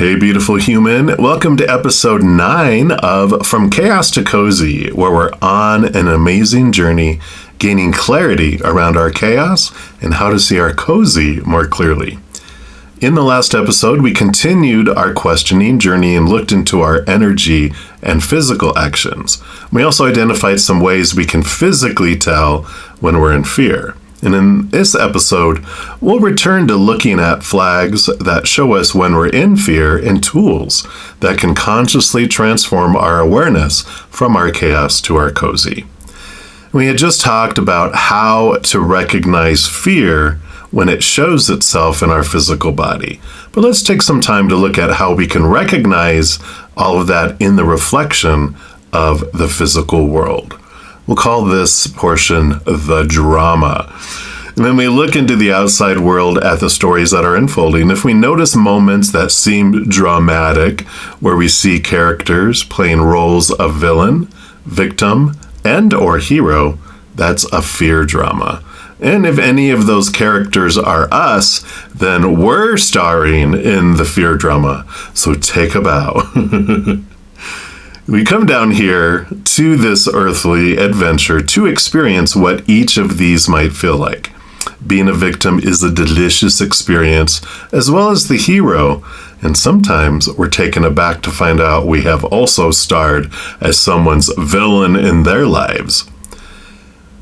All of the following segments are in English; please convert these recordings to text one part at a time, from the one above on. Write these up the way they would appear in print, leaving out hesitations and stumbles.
Hey, beautiful human. Welcome to episode 9 of From Chaos to Cozy, where we're on an amazing journey gaining clarity around our chaos and how to see our cozy more clearly. In the last episode, we continued our questioning journey and looked into our energy and physical actions. We also identified some ways we can physically tell when we're in fear. And in this episode, we'll return to looking at flags that show us when we're in fear and tools that can consciously transform our awareness from our chaos to our cozy. We had just talked about how to recognize fear when it shows itself in our physical body. But let's take some time to look at how we can recognize all of that in the reflection of the physical world. We'll call this portion the drama. And then we look into the outside world at the stories that are unfolding. If we notice moments that seem dramatic, where we see characters playing roles of villain, victim, and or hero, that's a fear drama. And if any of those characters are us, then we're starring in the fear drama. So take a bow. We come down here to this earthly adventure to experience what each of these might feel like. Being a victim is a delicious experience, as well as the hero, and sometimes we're taken aback to find out we have also starred as someone's villain in their lives.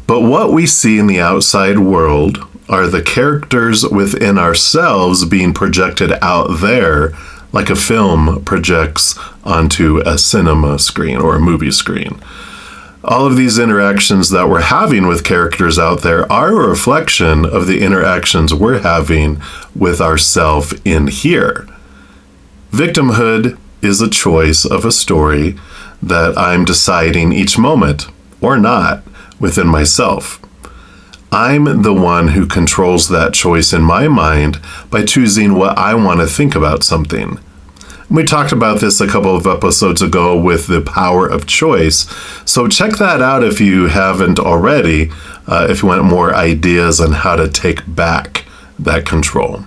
But what we see in the outside world are the characters within ourselves being projected out there like a film projects onto a cinema screen or a movie screen. All of these interactions that we're having with characters out there are a reflection of the interactions we're having with ourselves in here. Victimhood is a choice of a story that I'm deciding each moment, or not, within myself. I'm the one who controls that choice in my mind by choosing what I want to think about something. We talked about this a couple of episodes ago with the power of choice, so check that out if you haven't already, if you want more ideas on how to take back that control.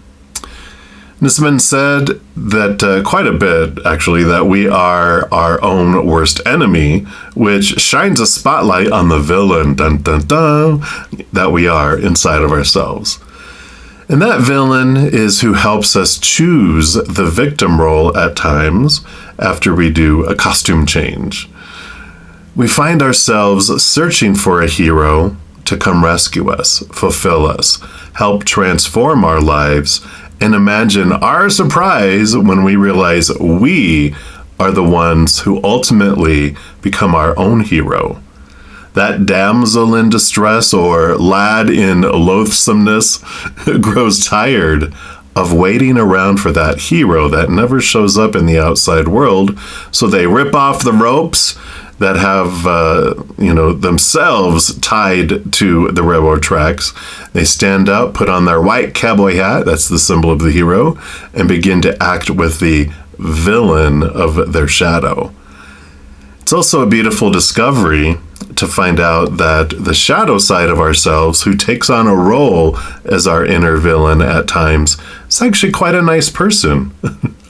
It's been said that quite a bit, actually, that we are our own worst enemy, which shines a spotlight on the villain, dun, dun, dun, that we are inside of ourselves. And that villain is who helps us choose the victim role at times after we do a costume change. We find ourselves searching for a hero to come rescue us, fulfill us, help transform our lives, and imagine our surprise when we realize we are the ones who ultimately become our own hero. That damsel in distress or lad in loathsomeness grows tired of waiting around for that hero that never shows up in the outside world, so they rip off the ropes that have, themselves tied to the railroad tracks. They stand up, put on their white cowboy hat, that's the symbol of the hero, and begin to act with the villain of their shadow. It's also a beautiful discovery to find out that the shadow side of ourselves, who takes on a role as our inner villain at times, is actually quite a nice person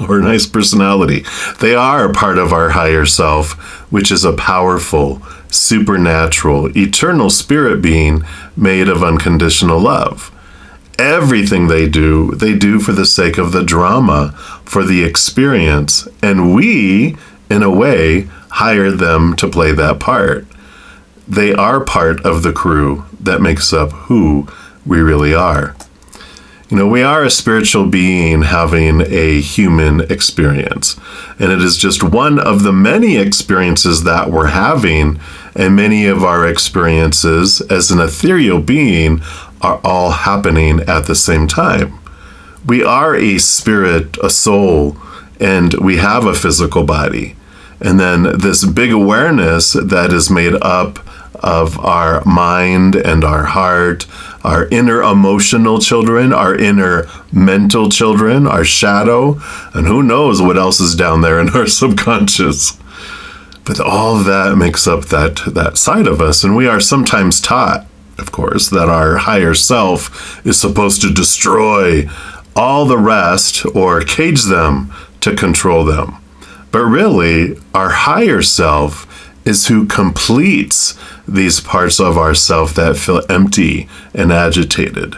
or a nice personality. They are part of our higher self, which is a powerful, supernatural, eternal spirit being made of unconditional love. Everything they do for the sake of the drama, for the experience, and we, in a way, hire them to play that part. They are part of the crew that makes up who we really are. We are a spiritual being having a human experience, and it is just one of the many experiences that we're having, and many of our experiences as an ethereal being are all happening at the same time. We are a spirit, a soul, and we have a physical body. And then this big awareness that is made up of our mind and our heart, our inner emotional children, our inner mental children, our shadow, and who knows what else is down there in our subconscious. But all of that makes up that side of us, and we are sometimes taught, of course, that our higher self is supposed to destroy all the rest or cage them to control them. But really, our higher self is who completes these parts of ourself that feel empty and agitated.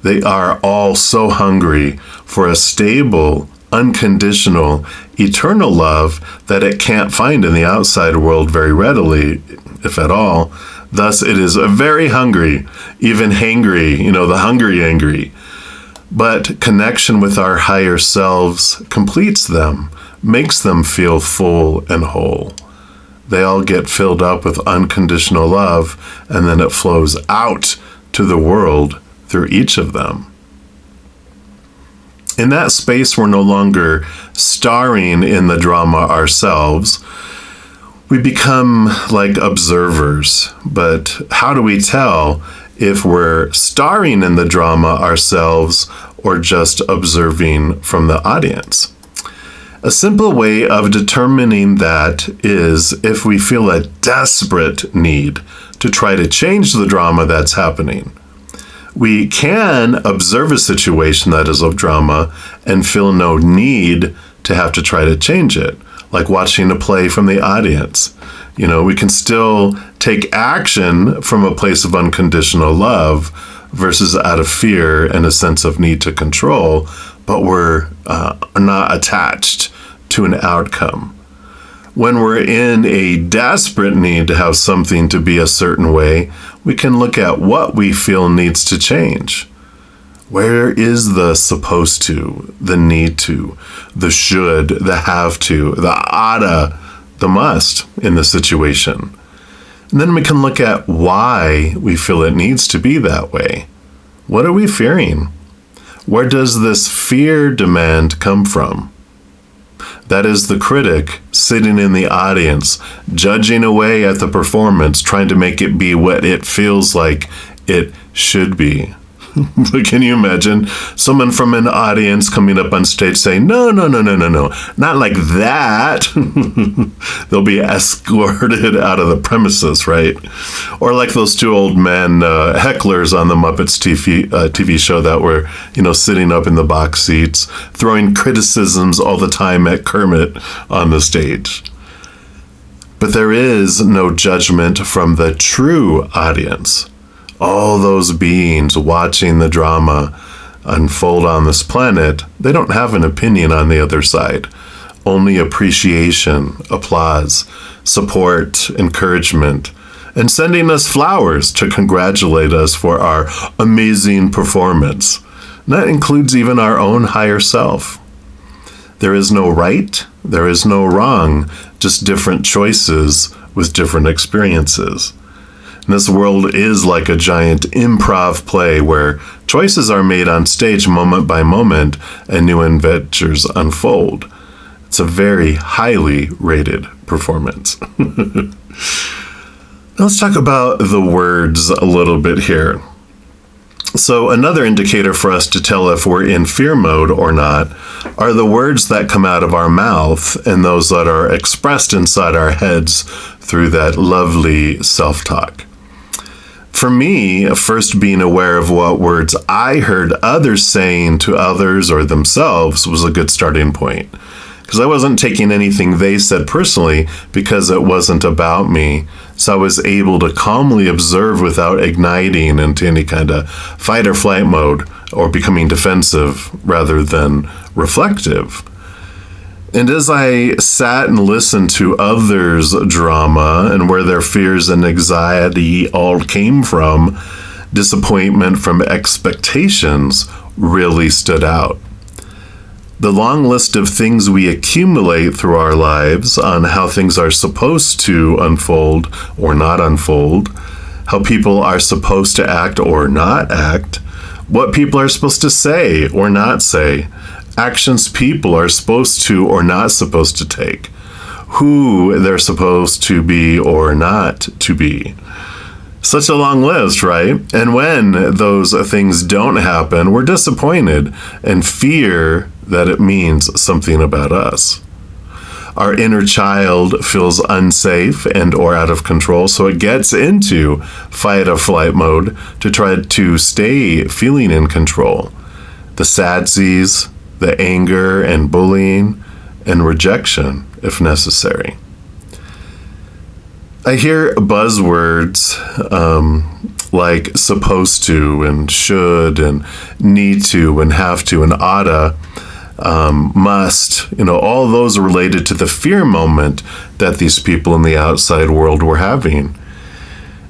They are all so hungry for a stable, unconditional, eternal love that it can't find in the outside world very readily, if at all. Thus, it is very hungry, even hangry, the hungry angry. But connection with our higher selves completes them, makes them feel full and whole. They all get filled up with unconditional love, and then it flows out to the world through each of them. In that space, we're no longer starring in the drama ourselves. We become like observers. But how do we tell if we're starring in the drama ourselves or just observing from the audience? A simple way of determining that is if we feel a desperate need to try to change the drama that's happening. We can observe a situation that is of drama and feel no need to have to try to change it, like watching a play from the audience. We can still take action from a place of unconditional love versus out of fear and a sense of need to control, but we're not attached to an outcome. When we're in a desperate need to have something to be a certain way, we can look at what we feel needs to change. Where is the supposed to, the need to, the should, the have to, the oughta, the must in the situation? And then we can look at why we feel it needs to be that way. What are we fearing? Where does this fear demand come from? That is the critic sitting in the audience, judging away at the performance, trying to make it be what it feels like it should be. But can you imagine someone from an audience coming up on stage saying, no, not like that? They'll be escorted out of the premises, right? Or like those two old men hecklers on the Muppets TV show that were, sitting up in the box seats, throwing criticisms all the time at Kermit on the stage. But there is no judgment from the true audience. All those beings watching the drama unfold on this planet, they don't have an opinion on the other side. Only appreciation, applause, support, encouragement, and sending us flowers to congratulate us for our amazing performance. And that includes even our own higher self. There is no right, there is no wrong, just different choices with different experiences. And this world is like a giant improv play where choices are made on stage moment by moment and new adventures unfold. It's a very highly rated performance. Let's talk about the words a little bit here. So another indicator for us to tell if we're in fear mode or not are the words that come out of our mouth and those that are expressed inside our heads through that lovely self-talk. For me, first being aware of what words I heard others saying to others or themselves was a good starting point. Because I wasn't taking anything they said personally because it wasn't about me. So I was able to calmly observe without igniting into any kind of fight or flight mode or becoming defensive rather than reflective. And as I sat and listened to others' drama and where their fears and anxiety all came from, disappointment from expectations really stood out. The long list of things we accumulate through our lives on how things are supposed to unfold or not unfold, how people are supposed to act or not act, what people are supposed to say or not say, actions people are supposed to or not supposed to take, who they're supposed to be or not to be. Such a long list, right? And when those things don't happen, we're disappointed and fear that it means something about us. Our inner child feels unsafe and or out of control, so it gets into fight or flight mode to try to stay feeling in control. The sadsies, the anger and bullying, and rejection if necessary. I hear buzzwords like supposed to and should and need to and have to and oughta, must, all those related to the fear moment that these people in the outside world were having.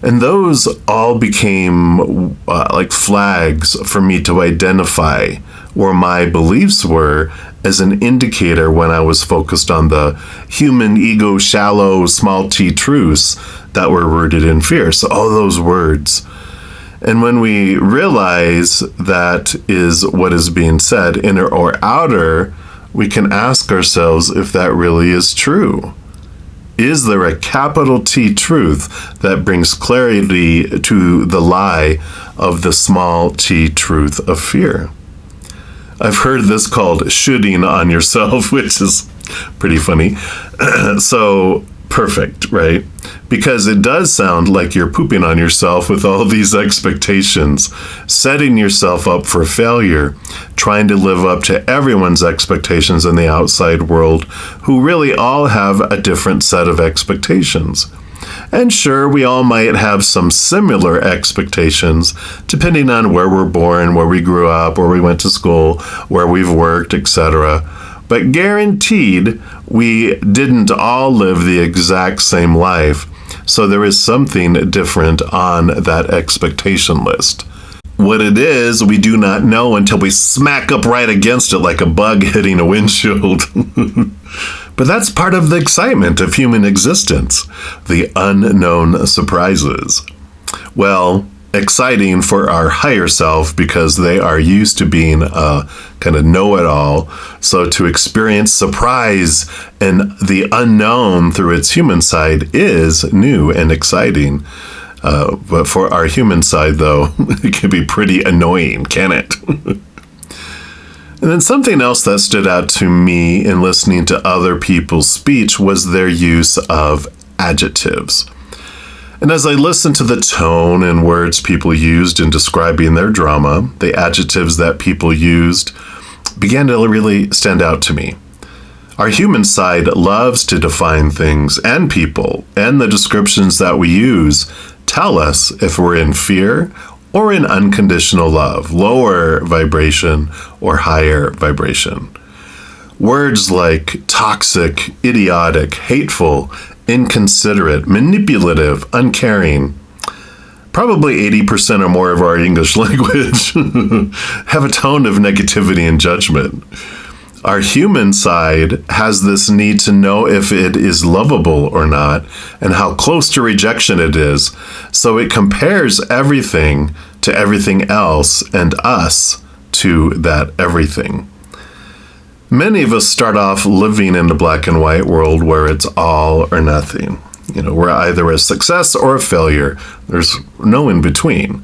And those all became like flags for me to identify where my beliefs were as an indicator when I was focused on the human ego, shallow, small t truths that were rooted in fear. So all those words. And when we realize that is what is being said, inner or outer, we can ask ourselves if that really is true. Is there a capital T truth that brings clarity to the lie of the small t truth of fear? I've heard this called shooting on yourself, which is pretty funny. So perfect, right? Because it does sound like you're pooping on yourself with all these expectations, setting yourself up for failure, trying to live up to everyone's expectations in the outside world, who really all have a different set of expectations. And sure, we all might have some similar expectations, depending on where we're born, where we grew up, where we went to school, where we've worked, etc. But guaranteed, we didn't all live the exact same life, so there is something different on that expectation list. What it is, we do not know until we smack up right against it like a bug hitting a windshield. But that's part of the excitement of human existence, the unknown surprises. Well, exciting for our higher self because they are used to being a kind of know-it-all. So to experience surprise and the unknown through its human side is new and exciting. But for our human side, though, it can be pretty annoying, can it? And then something else that stood out to me in listening to other people's speech was their use of adjectives. And as I listened to the tone and words people used in describing their drama, the adjectives that people used began to really stand out to me. Our human side loves to define things and people, and the descriptions that we use tell us if we're in fear or in unconditional love, lower vibration or higher vibration. Words like toxic, idiotic, hateful, inconsiderate, manipulative, uncaring, probably 80% or more of our English language have a tone of negativity and judgment. Our human side has this need to know if it is lovable or not and how close to rejection it is. So it compares everything to everything else and us to that everything. Many of us start off living in the black and white world where it's all or nothing. We're either a success or a failure. There's no in between.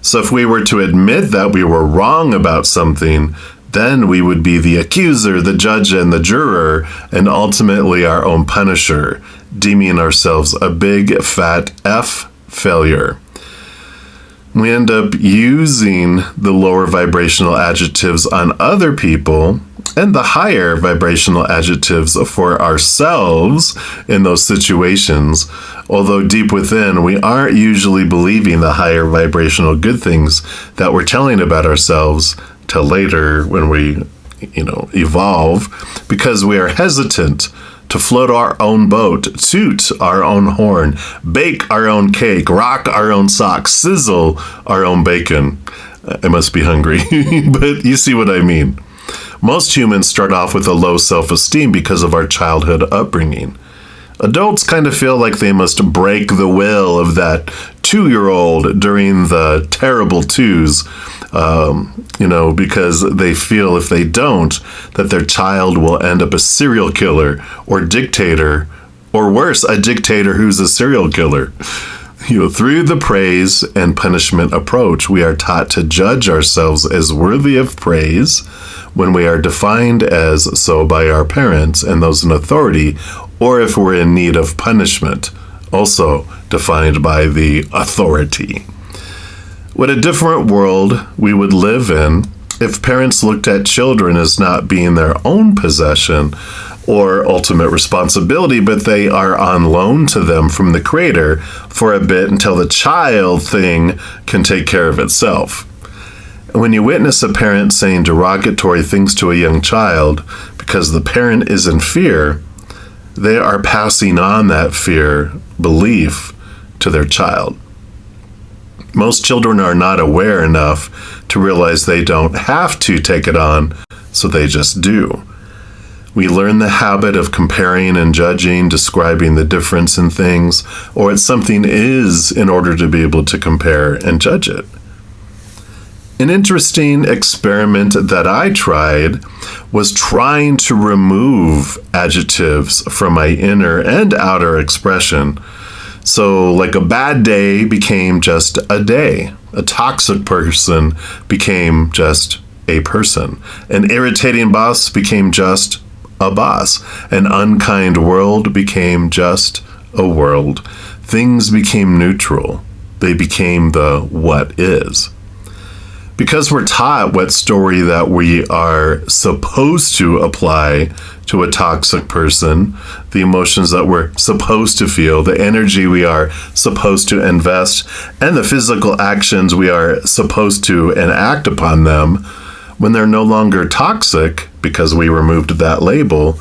So if we were to admit that we were wrong about something, then we would be the accuser, the judge, and the juror, and ultimately our own punisher, deeming ourselves a big, fat F failure. We end up using the lower vibrational adjectives on other people and the higher vibrational adjectives for ourselves in those situations, although deep within, we aren't usually believing the higher vibrational good things that we're telling about ourselves till later when we, evolve, because we are hesitant to float our own boat, toot our own horn, bake our own cake, rock our own socks, sizzle our own bacon. I must be hungry, but you see what I mean. Most humans start off with a low self-esteem because of our childhood upbringing. Adults kind of feel like they must break the will of that 2-year-old during the terrible twos, because they feel if they don't, that their child will end up a serial killer or dictator, or worse, a dictator who's a serial killer. Through the praise and punishment approach, we are taught to judge ourselves as worthy of praise when we are defined as so by our parents and those in authority, or if we're in need of punishment, also defined by the authority. What a different world we would live in if parents looked at children as not being their own possession, or ultimate responsibility, but they are on loan to them from the creator for a bit until the child thing can take care of itself. When you witness a parent saying derogatory things to a young child because the parent is in fear, they are passing on that fear belief to their child. Most children are not aware enough to realize they don't have to take it on, so they just do. We learn the habit of comparing and judging, describing the difference in things, or what something is in order to be able to compare and judge it. An interesting experiment that I tried was trying to remove adjectives from my inner and outer expression. So, like a bad day became just a day. A toxic person became just a person. An irritating boss became just a boss. An unkind world became just a world. Things became neutral. They became the what is. Because we're taught what story that we are supposed to apply to a toxic person, the emotions that we're supposed to feel, the energy we are supposed to invest, and the physical actions we are supposed to enact upon them, when they're no longer toxic because we removed that label,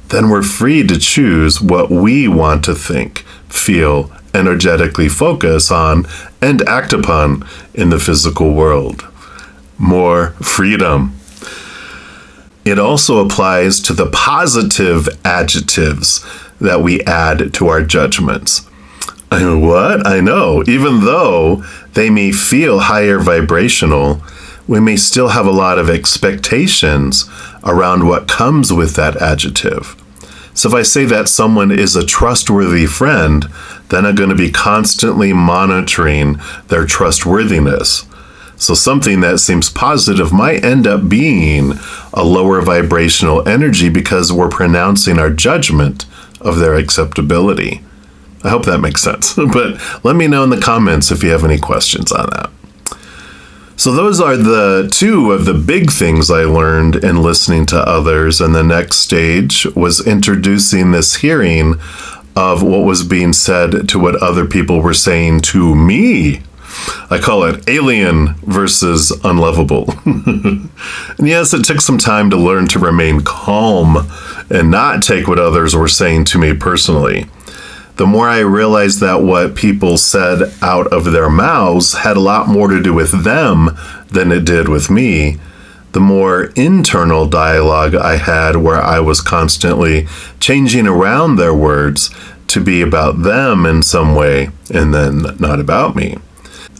then we're free to choose what we want to think, feel, energetically focus on, and act upon in the physical world. More freedom. It also applies to the positive adjectives that we add to our judgments. What? I know. Even though they may feel higher vibrational, we may still have a lot of expectations around what comes with that adjective. So if I say that someone is a trustworthy friend, then I'm going to be constantly monitoring their trustworthiness. So something that seems positive might end up being a lower vibrational energy because we're pronouncing our judgment of their acceptability. I hope that makes sense. But let me know in the comments if you have any questions on that. So those are the two of the big things I learned in listening to others. And the next stage was introducing this hearing of what was being said to what other people were saying to me. I call it alien versus unlovable. And yes, it took some time to learn to remain calm and not take what others were saying to me personally. The more I realized that what people said out of their mouths had a lot more to do with them than it did with me, the more internal dialogue I had where I was constantly changing around their words to be about them in some way and then not about me.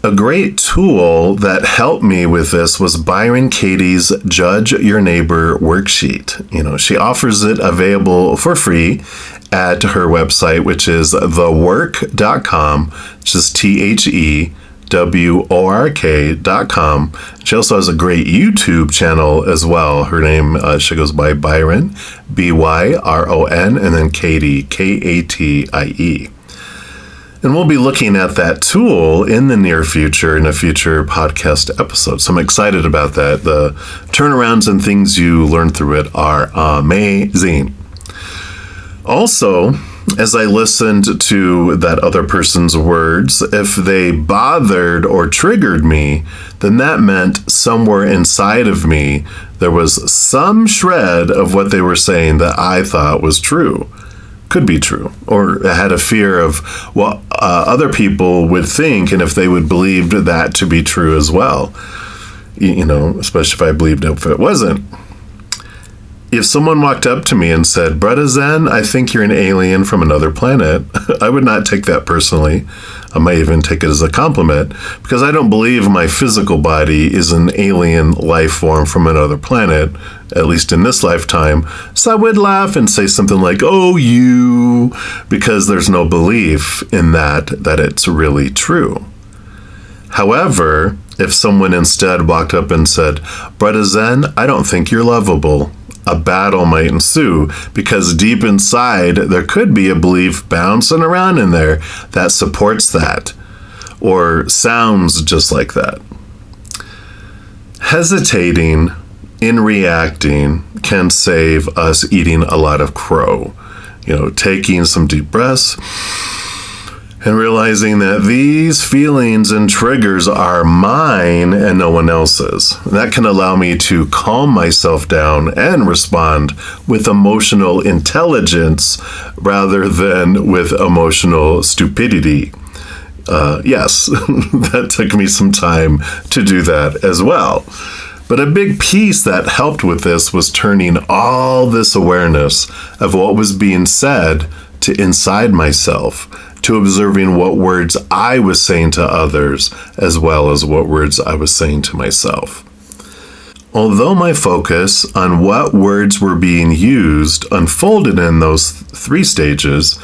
A great tool that helped me with this was Byron Katie's Judge Your Neighbor worksheet. She offers it available for free at her website, which is thework.com, which is THEWORK.com. She also has a great YouTube channel as well. Her name, she goes by Byron, BYRON, and then Katie, KATIE. And we'll be looking at that tool in the near future in a future podcast episode. So I'm excited about that. The turnarounds and things you learn through it are amazing. Also, as I listened to that other person's words, if they bothered or triggered me, then that meant somewhere inside of me there was some shred of what they were saying that I thought was true. Could be true, or had a fear of what other people would think, and if they would believe that to be true as well. Especially if I believed if it wasn't. If someone walked up to me and said, "Brother Zen, I think you're an alien from another planet," I would not take that personally. I might even take it as a compliment, because I don't believe my physical body is an alien life form from another planet, at least in this lifetime. So I would laugh and say something like, "Oh, you," because there's no belief in that it's really true. However, if someone instead walked up and said, "Brother Zen, I don't think you're lovable," a battle might ensue, because deep inside there could be a belief bouncing around in there that supports that or sounds just like that. Hesitating in reacting can save us eating a lot of crow. Taking some deep breaths and realizing that these feelings and triggers are mine and no one else's. That can allow me to calm myself down and respond with emotional intelligence rather than with emotional stupidity. Yes, that took me some time to do that as well. But a big piece that helped with this was turning all this awareness of what was being said to inside myself, to observing what words I was saying to others, as well as what words I was saying to myself. Although my focus on what words were being used unfolded in those 3 stages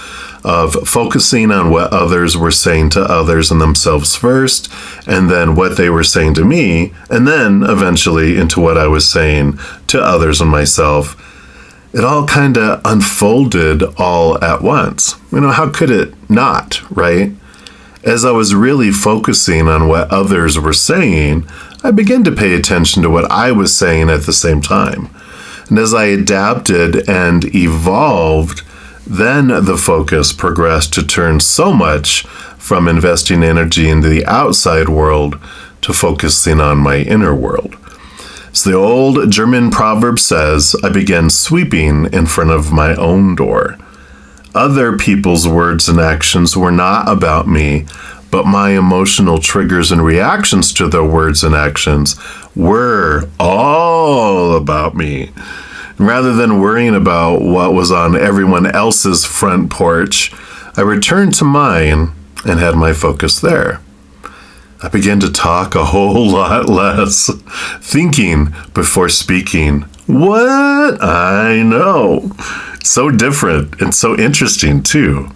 of focusing on what others were saying to others and themselves first, and then what they were saying to me, and then eventually into what I was saying to others and myself, it all kind of unfolded all at once. How could it not, right? As I was really focusing on what others were saying, I began to pay attention to what I was saying at the same time. And as I adapted and evolved, then the focus progressed to turn so much from investing energy into the outside world to focusing on my inner world. As the old German proverb says, I began sweeping in front of my own door. Other people's words and actions were not about me, but my emotional triggers and reactions to their words and actions were all about me. Rather than worrying about what was on everyone else's front porch, I returned to mine and had my focus there. I began to talk a whole lot less, thinking before speaking. What? I know. So different and so interesting, too.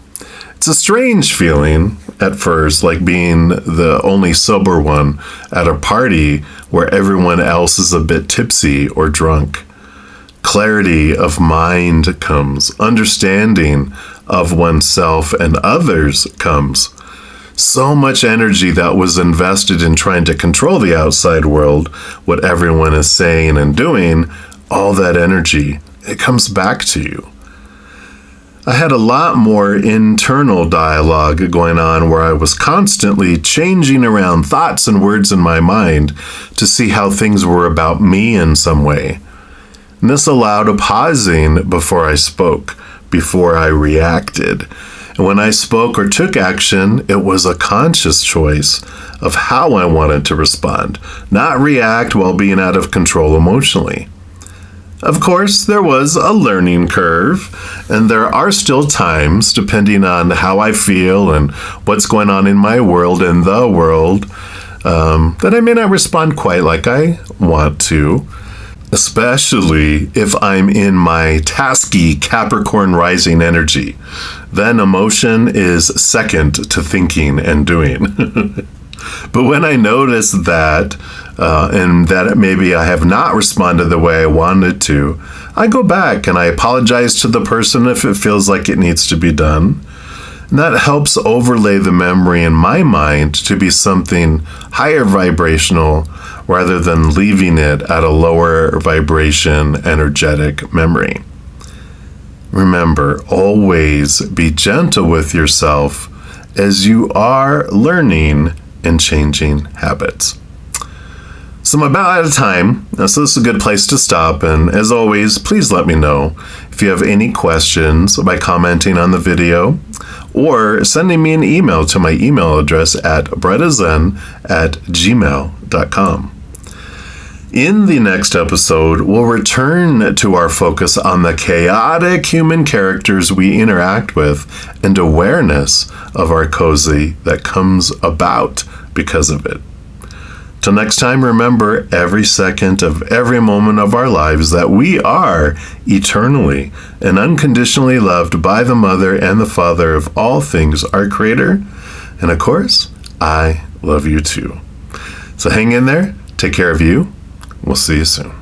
It's a strange feeling at first, like being the only sober one at a party where everyone else is a bit tipsy or drunk. Clarity of mind comes. Understanding of oneself and others comes. So much energy that was invested in trying to control the outside world, what everyone is saying and doing, all that energy, it comes back to you. I had a lot more internal dialogue going on where I was constantly changing around thoughts and words in my mind to see how things were about me in some way. And this allowed a pausing before I spoke, before I reacted. And when I spoke or took action, it was a conscious choice of how I wanted to respond, not react while being out of control emotionally. Of course, there was a learning curve, and there are still times, depending on how I feel and what's going on in my world and the world, that I may not respond quite like I want to, especially if I'm in my tasky Capricorn rising energy. Then emotion is second to thinking and doing. But when I notice that, and that maybe I have not responded the way I wanted to, I go back and I apologize to the person if it feels like it needs to be done. And that helps overlay the memory in my mind to be something higher vibrational rather than leaving it at a lower vibration energetic memory. Remember, always be gentle with yourself as you are learning and changing habits. So I'm about out of time, so this is a good place to stop. And as always, please let me know if you have any questions by commenting on the video or sending me an email to my email address at brettazen@gmail.com. In the next episode, we'll return to our focus on the chaotic human characters we interact with and awareness of our cozy that comes about because of it. Till next time, remember every second of every moment of our lives that we are eternally and unconditionally loved by the Mother and the Father of all things, our Creator. And of course, I love you too. So hang in there. Take care of you. We'll see you soon.